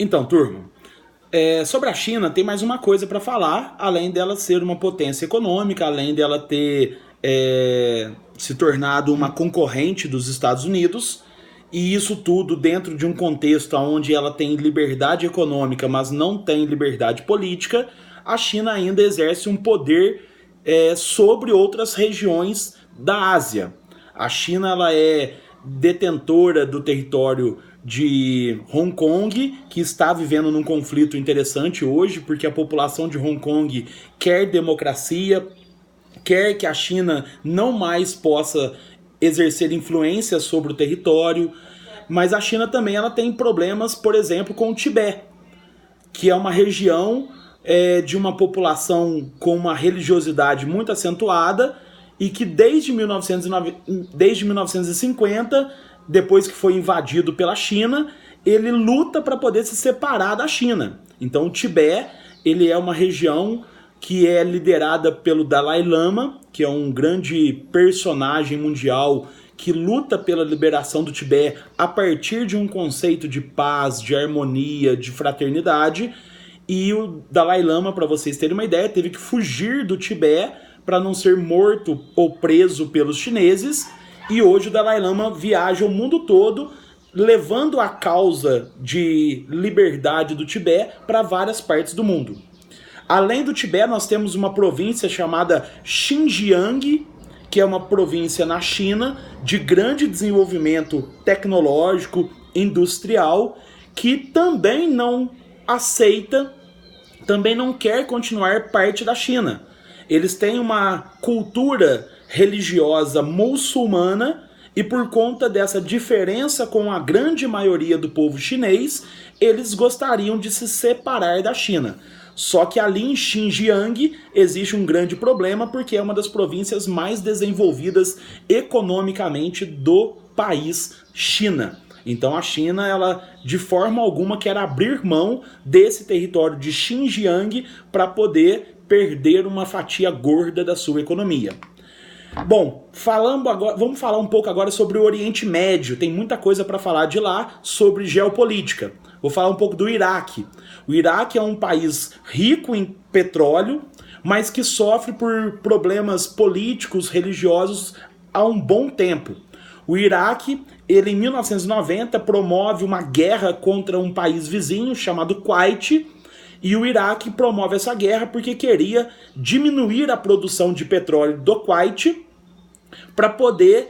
Então, turma, sobre a China tem mais uma coisa para falar, além dela ser uma potência econômica, além dela ter se tornado uma concorrente dos Estados Unidos, e isso tudo dentro de um contexto onde ela tem liberdade econômica, mas não tem liberdade política. A China ainda exerce um poder sobre outras regiões da Ásia. A China ela é detentora do território de Hong Kong, que está vivendo num conflito interessante hoje, porque a população de Hong Kong quer democracia, quer que a China não mais possa exercer influência sobre o território, mas a China também ela tem problemas, por exemplo, com o Tibete, que é uma região de uma população com uma religiosidade muito acentuada e que desde 1950, depois que foi invadido pela China, ele luta para poder se separar da China. Então o Tibete ele é uma região que é liderada pelo Dalai Lama, que é um grande personagem mundial que luta pela liberação do Tibete a partir de um conceito de paz, de harmonia, de fraternidade. E o Dalai Lama, para vocês terem uma ideia, teve que fugir do Tibete para não ser morto ou preso pelos chineses. E hoje o Dalai Lama viaja o mundo todo levando a causa de liberdade do Tibete para várias partes do mundo. Além do Tibete, nós temos uma província chamada Xinjiang, que é uma província na China de grande desenvolvimento tecnológico, industrial, que também não aceita, também não quer continuar parte da China. Eles têm uma cultura religiosa muçulmana e por conta dessa diferença com a grande maioria do povo chinês, eles gostariam de se separar da China. Só que ali em Xinjiang existe um grande problema porque é uma das províncias mais desenvolvidas economicamente do país China. Então a China, ela de forma alguma quer abrir mão desse território de Xinjiang para poder perder uma fatia gorda da sua economia. Bom, vamos falar um pouco agora sobre o Oriente Médio. Tem muita coisa para falar de lá sobre geopolítica. Vou falar um pouco do Iraque. O Iraque é um país rico em petróleo, mas que sofre por problemas políticos, religiosos há um bom tempo. O Iraque, ele em 1990 promove uma guerra contra um país vizinho chamado Kuwait, e o Iraque promove essa guerra porque queria diminuir a produção de petróleo do Kuwait para poder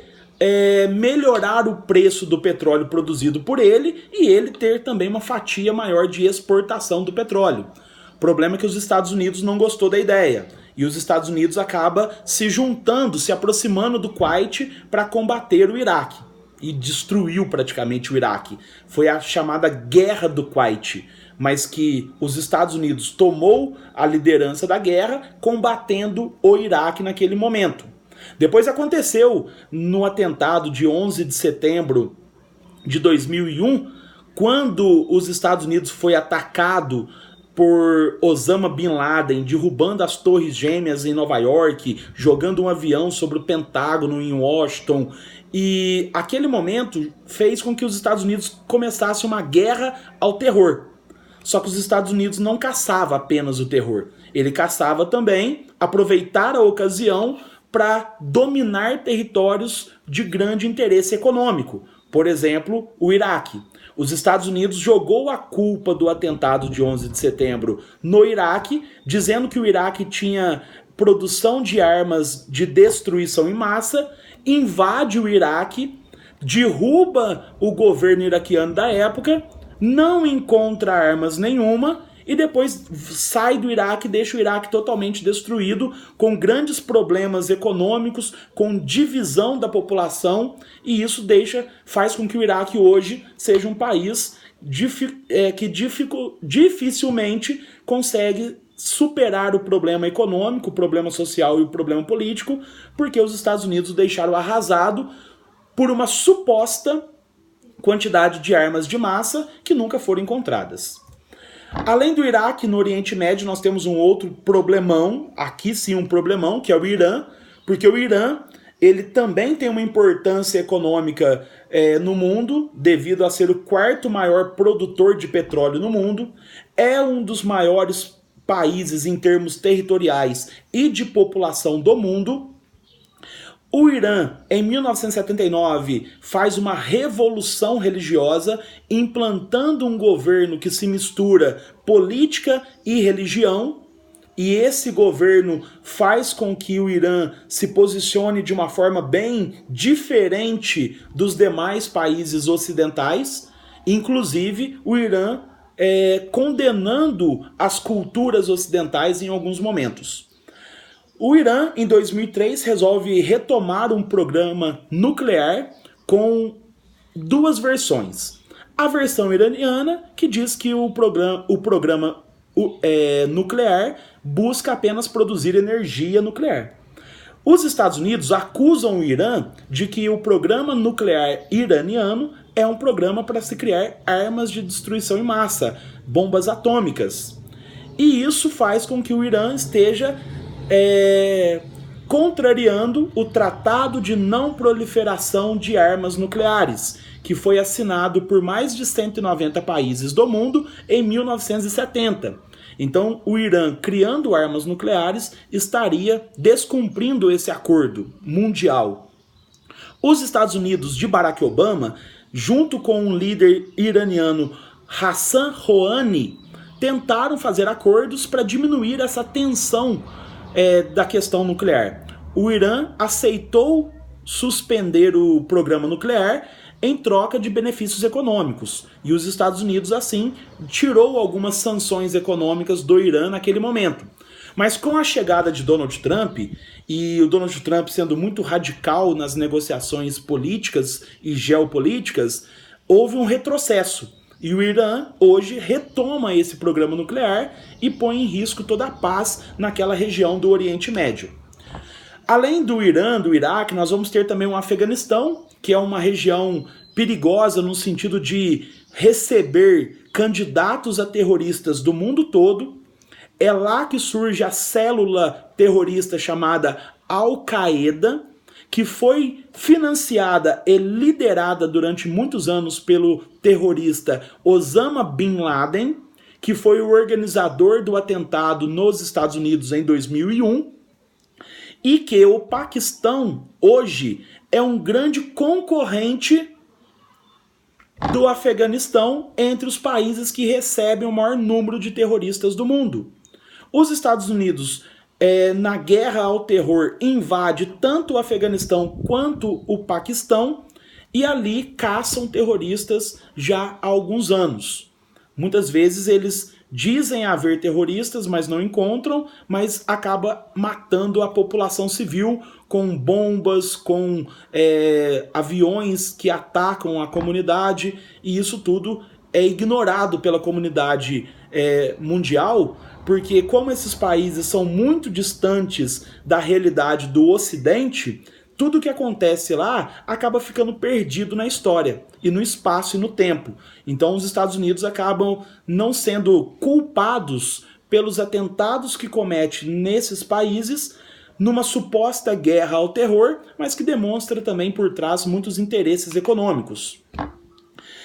melhorar o preço do petróleo produzido por ele e ele ter também uma fatia maior de exportação do petróleo. O problema é que os Estados Unidos não gostou da ideia. E os Estados Unidos acaba se juntando, se aproximando do Kuwait para combater o Iraque. E destruiu praticamente o Iraque. Foi a chamada Guerra do Kuwait, mas que os Estados Unidos tomou a liderança da guerra combatendo o Iraque naquele momento. Depois aconteceu no atentado de 11 de setembro de 2001, quando os Estados Unidos foi atacado por Osama Bin Laden, derrubando as Torres Gêmeas em Nova York, jogando um avião sobre o Pentágono em Washington. E aquele momento fez com que os Estados Unidos começassem uma guerra ao terror. Só que os Estados Unidos não caçava apenas o terror. Ele caçava também aproveitar a ocasião para dominar territórios de grande interesse econômico. Por exemplo, o Iraque. Os Estados Unidos jogou a culpa do atentado de 11 de setembro no Iraque, dizendo que o Iraque tinha produção de armas de destruição em massa, invade o Iraque, derruba o governo iraquiano da época, não encontra armas nenhuma e depois sai do Iraque e deixa o Iraque totalmente destruído, com grandes problemas econômicos, com divisão da população, e isso faz com que o Iraque hoje seja um país que dificilmente consegue superar o problema econômico, o problema social e o problema político, porque os Estados Unidos o deixaram arrasado por uma suposta quantidade de armas de massa que nunca foram encontradas. Além do Iraque, no Oriente Médio, nós temos um outro problemão, aqui sim um problemão, que é o Irã, porque o Irã Ele também tem uma importância econômica no mundo, devido a ser o quarto maior produtor de petróleo no mundo. É um dos maiores países em termos territoriais e de população do mundo. O Irã, em 1979, faz uma revolução religiosa, implantando um governo que se mistura política e religião. E esse governo faz com que o Irã se posicione de uma forma bem diferente dos demais países ocidentais, inclusive o Irã condenando as culturas ocidentais em alguns momentos. O Irã, em 2003, resolve retomar um programa nuclear com duas versões. A versão iraniana, que diz que o programa nuclear busca apenas produzir energia nuclear. Os Estados Unidos acusam o Irã de que o programa nuclear iraniano é um programa para se criar armas de destruição em massa, bombas atômicas. E isso faz com que o Irã esteja contrariando o Tratado de Não Proliferação de Armas Nucleares, que foi assinado por mais de 190 países do mundo em 1970. Então, o Irã, criando armas nucleares, estaria descumprindo esse acordo mundial. Os Estados Unidos de Barack Obama, junto com o líder iraniano Hassan Rouhani, tentaram fazer acordos para diminuir essa tensão da questão nuclear. O Irã aceitou suspender o programa nuclear em troca de benefícios econômicos. E os Estados Unidos, assim, tirou algumas sanções econômicas do Irã naquele momento. Mas com a chegada de Donald Trump, e o Donald Trump sendo muito radical nas negociações políticas e geopolíticas, houve um retrocesso. E o Irã hoje retoma esse programa nuclear e põe em risco toda a paz naquela região do Oriente Médio. Além do Irã, do Iraque, nós vamos ter também o Afeganistão, que é uma região perigosa no sentido de receber candidatos a terroristas do mundo todo. É lá que surge a célula terrorista chamada Al-Qaeda, que foi financiada e liderada durante muitos anos pelo terrorista Osama Bin Laden, que foi o organizador do atentado nos Estados Unidos em 2001, e que o Paquistão hoje é um grande concorrente do Afeganistão entre os países que recebem o maior número de terroristas do mundo. Os Estados Unidos, na guerra ao terror, invade tanto o Afeganistão quanto o Paquistão e ali caçam terroristas já há alguns anos. Muitas vezes eles dizem haver terroristas, mas não encontram, mas acaba matando a população civil com bombas, com aviões que atacam a comunidade, e isso tudo é ignorado pela comunidade mundial, porque como esses países são muito distantes da realidade do Ocidente, tudo que acontece lá acaba ficando perdido na história, e no espaço e no tempo. Então os Estados Unidos acabam não sendo culpados pelos atentados que comete nesses países, numa suposta guerra ao terror, mas que demonstra também por trás muitos interesses econômicos.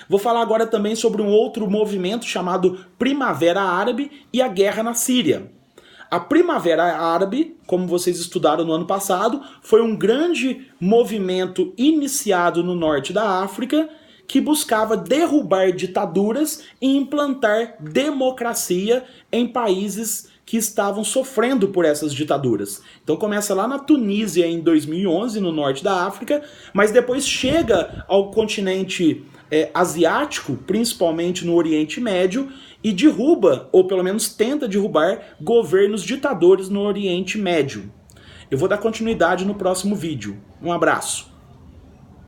Vou falar agora também sobre um outro movimento chamado Primavera Árabe e a guerra na Síria. A Primavera Árabe, como vocês estudaram no ano passado, foi um grande movimento iniciado no norte da África que buscava derrubar ditaduras e implantar democracia em países que estavam sofrendo por essas ditaduras. Então começa lá na Tunísia em 2011, no norte da África, mas depois chega ao continente asiático, principalmente no Oriente Médio, e derruba, ou pelo menos tenta derrubar, governos ditadores no Oriente Médio. Eu vou dar continuidade no próximo vídeo. Um abraço.